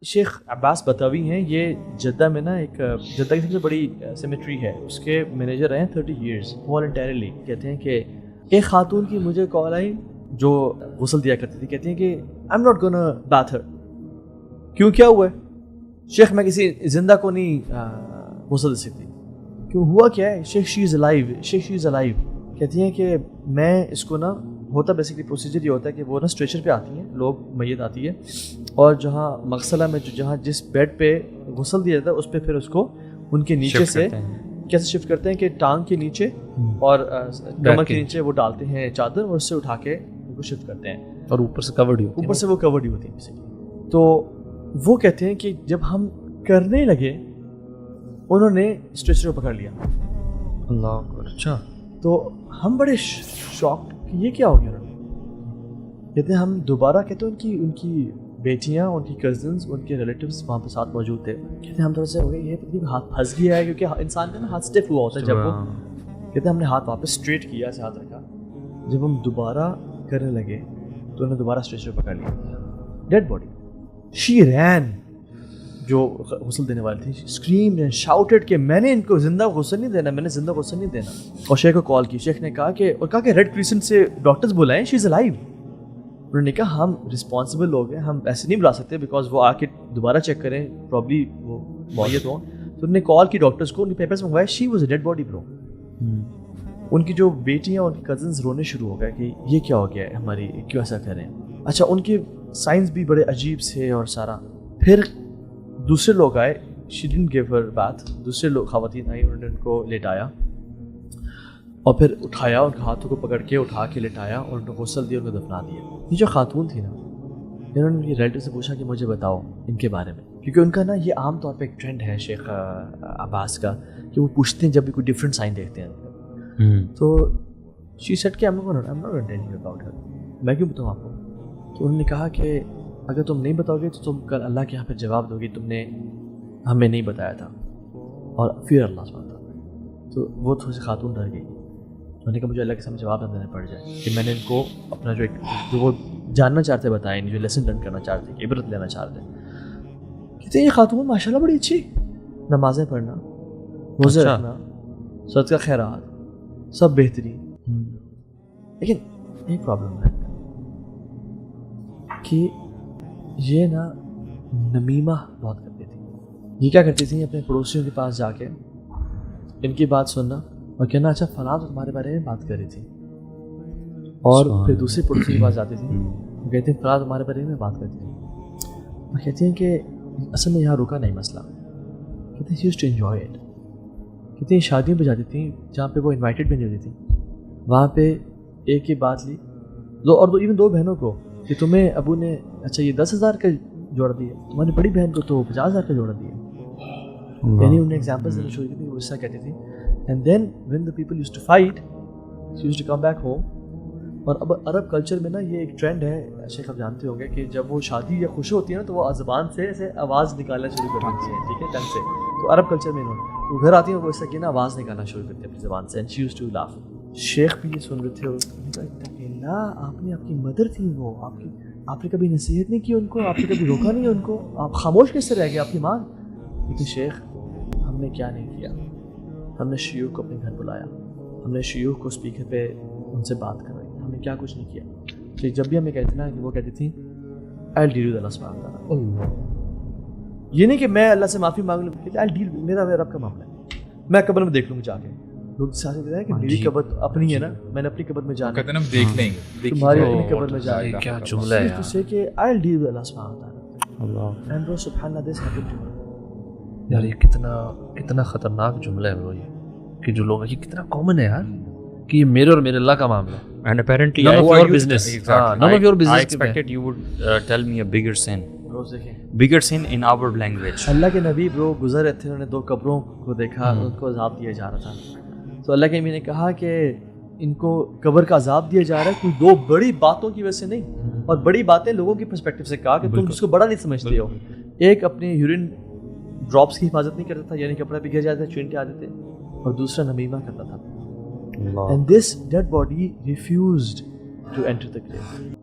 شیخ عباس بتاوی ہیں، یہ جدہ میں نا ایک جدہ کی سب سے بڑی سیمیٹری ہے، اس کے مینیجر رہے ہیں 30 ایئرس والنٹیرلی. کہتے ہیں کہ ایک خاتون کی مجھے کال آئی جو غسل دیا کرتی تھی، کہتی ہیں کہ I am not gonna bother. کیوں، کیا ہوا ہے؟ شیخ میں کسی زندہ کو نہیں غسل دے سکتی. کیوں، ہوا کیا ہے؟ شیخ شی is alive, Sheikh she is alive. کہتی ہیں کہ میں اس کو نا ہوتا بیسکلی پروسیجر یہ ہوتا ہے کہ وہ نا اسٹریچر پہ آتی ہیں، لوگ میت آتی ہے اور جہاں مغسلہ میں جہاں جس بیڈ پہ غسل دیا جاتا ہے اس پہ پھر اس کو ان کے نیچے سے کیسے شفٹ کرتے ہیں کہ ٹانگ کے نیچے اور کمر کے نیچے وہ ڈالتے ہیں چادر اور اس سے اٹھا کے ان کو شفٹ کرتے ہیں اور اوپر سے کورڈ ہوتی ہے، اوپر سے وہ کورڈ ہی ہوتی ہے بیسکلی. تو وہ کہتے ہیں کہ جب ہم کرنے لگے انہوں نے اسٹریچر کو پکڑ لیا. اللہ اکبر. اچھا، تو ہم بڑے شاکڈ کہ یہ کیا ہو گیا. کہتے ہیں ہم دوبارہ، کہتے ہیں ان کی بیٹیاں، ان کی کزنز، ان کے ریلیٹیوز وہاں پہ ساتھ موجود تھے. کہتے ہیں ہم تھوڑا سا ہو گئے یہ ہاتھ پھنس گیا ہے، کیونکہ انسان کا نا ہاتھ اسٹیف ہوا ہوتا ہے جب وہ. کہتے ہیں ہم نے ہاتھ واپس اسٹریٹ کیا، ایسے ہاتھ رکھا. جب ہم دوبارہ کرنے لگے تو انہوں نے دوبارہ اسٹریچر پکڑ لیا. Dead body. شی رین، جو غسل دینے والی تھی، اسکریمڈ اینڈ شاؤٹڈ کہ میں نے ان کو زندہ غسل نہیں دینا، میں نے زندہ غسل نہیں دینا. اور شیخ کو کال کی. شیخ نے کہا کہ ریڈ کریسنٹ سے ڈاکٹرز بلائیں، شی از الائیو. انہوں نے کہا ہم رسپانسبل لوگ ہیں، ہم ایسے نہیں بلا سکتے بیکاز وہ آ کے دوبارہ چیک کریں، پرابلی وہ معیت ہوں. تو انہوں نے کال کی ڈاکٹرز کو، ان کے پیپرز منگوائے. She was a dead body bro. ان کی جو بیٹیاں، ان کی کزنز رونے شروع ہو گئے کہ یہ کیا ہو گیا ہے ہماری، کیوں ایسا کریں. اچھا، ان کے سائنس بھی بڑے عجیب سے اور سارا. پھر دوسرے لوگ آئے. She didn't give Hare bath. دوسرے لوگ خواتین آئی، انہوں نے ان کو لیٹایا اور پھر اٹھایا، ان کے ہاتھوں کو پکڑ کے اٹھا کے لٹایا اور ان کو غسل دیا، ان کو دفنا دیا. یہ جو خاتون تھی نا، انہوں نے ان ریلیٹیو سے پوچھا کہ مجھے بتاؤ ان کے بارے میں، کیونکہ ان کا نا یہ عام طور پہ ایک ٹرینڈ ہے شیخ عباس کا کہ وہ پوچھتے ہیں جب بھی کوئی ڈفرینٹ سائن دیکھتے ہیں. تو شی سیڈ کہ میں کیوں بتاؤں آپ کو. تو انہوں نے کہا کہ اگر تم نہیں بتاؤ گے تو تم کل اللہ کے یہاں پہ جواب دو گی تم نے ہمیں نہیں بتایا تھا، اور پھر اللہ سبحانہ تعالیٰ. تو وہ تھوڑی سی خاتون ڈر گئی. انہوں نے کہا مجھے اللہ کے سامنے جواب نہ دینا پڑ جائے کہ میں نے ان کو اپنا جو وہ جاننا چاہتے بتایا، جو لیسن لرن کرنا چاہتے، کہ عبرت لینا چاہتے. کہتے ہیں یہ خاتون ماشاء اللہ بڑی اچھی، نمازیں پڑھنا، روزے رکھنا، صدقہ خیرات سب بہترین. لیکن ایک پرابلم ہے کہ یہ نا نمیمہ بہت کرتی تھی. یہ کیا کرتی تھی؟ اپنے پڑوسیوں کے پاس جا کے ان کی بات سننا اور کہنا اچھا فلاں تو تمہارے بارے میں بات کر رہی تھی، اور پھر دوسری پڑوسی کے پاس جاتی تھی، وہ کہتے ہیں فلاں تمہارے بارے میں بات کرتی تھی. اور کہتے ہیں کہ اصل میں یہاں رکا نہیں مسئلہ. کہتے ہیں she used to enjoy it. کہتے ہیں شادیوں پہ جاتی تھیں جہاں پہ وہ انوائٹیڈ بھی نہیں ہوتی تھیں، وہاں پہ ایک ہی بات لی ایون دو بہنوں کو کہ تمہیں ابو نے اچھا یہ 10,000 کا جوڑا دیا، تمہاری بڑی بہن کو تو 50,000 کا جوڑا دیا. یعنی انہیں ایگزامپلز دینا شروع کی تھی، وہ اس طرح کہتی تھی. And then when the people used to fight she used to come back home. اور اب عرب کلچر میں نا یہ ایک ٹرینڈ ہے شیخ، آپ جانتے ہوں گے کہ جب وہ شادی یا خوشی ہوتی ہے نا تو وہ زبان سے ایسے آواز نکالنا شروع کر دیتی ہیں، ٹھیک ہے، ٹنگ سے. تو عرب کلچر میں انہوں نے تو گھر آتی ہیں وہ اس طرح کی نا آواز نکالنا شروع کرتے ہیں اپنی زبان سے. And she used to laugh. شیخ بھی یہ سن رہے تھے اور آپ نے، آپ کی مدر تھی وہ، آپ نے کبھی نصیحت نہیں کی ان کو، آپ نے کبھی روکا نہیں ان کو، آپ خاموش کیسے رہ گئے آپ کی ماں. لیکن شیخ ہم نے کیا نہیں کیا، ہم نے شیوخ کو اپنے گھر بلایا، ہم نے شیوخ کو اسپیکر پہ ان سے بات کروائی، ہم نے کیا کچھ نہیں کیا. کہ جب بھی ہمیں کہتے نا کہ وہ کہتی تھی I'll deal with Allah سبحانہ تعالیٰ. یہ نہیں کہ میں اللہ سے معافی مانگ لوں، کہ I'll deal with میرا رب کا معاملہ ہے، میں قبر میں دیکھ لوں گا جا کے. لوگ ساتھ کہتے ہیں کہ میری قبر اپنی ہے نا، میں نے اپنی قبر میں جانا، کہتے ہیں ہم دیکھ لیں گے، تمہاری اپنی قبر میں جانا. کیا جملہ ہے تو سے کہ I'll deal with Allah سبحانہ تعالیٰ. اللہ. And bro سبحان اللہ this happened to me. یار یہ کتنا خطرناک جملہ ہے bro، یہ کہ جو لوگ، یہ کتنا کامن ہے یار کہ یہ میرے اور میرے اللہ کا معاملہ ہے. And apparently none of your business. None of your business. I expected you would tell me a bigger sin in our language. اللہ کے نبی برو گزر رہے تھے، انہوں نے 2 قبروں کو دیکھا، ان کو عذاب دیا جا رہا تھا. تو اللہ کے نبی نے کہا کہ ان کو قبر کا عذاب دیا جا رہا ہے کوئی 2 بڑی باتوں کی وجہ سے نہیں، اور بڑی باتیں لوگوں کی پرسپیکٹو سے کہا کہ تم اس کو بڑا نہیں سمجھتے ہو. ایک اپنے یورین ڈراپس کی حفاظت نہیں کرتا تھا، یعنی کپڑا بھی گر جاتا تھا، چینٹے آتے تھے، اور دوسرا نمیمہ کرتا تھا. And this dead body refused to enter the grave.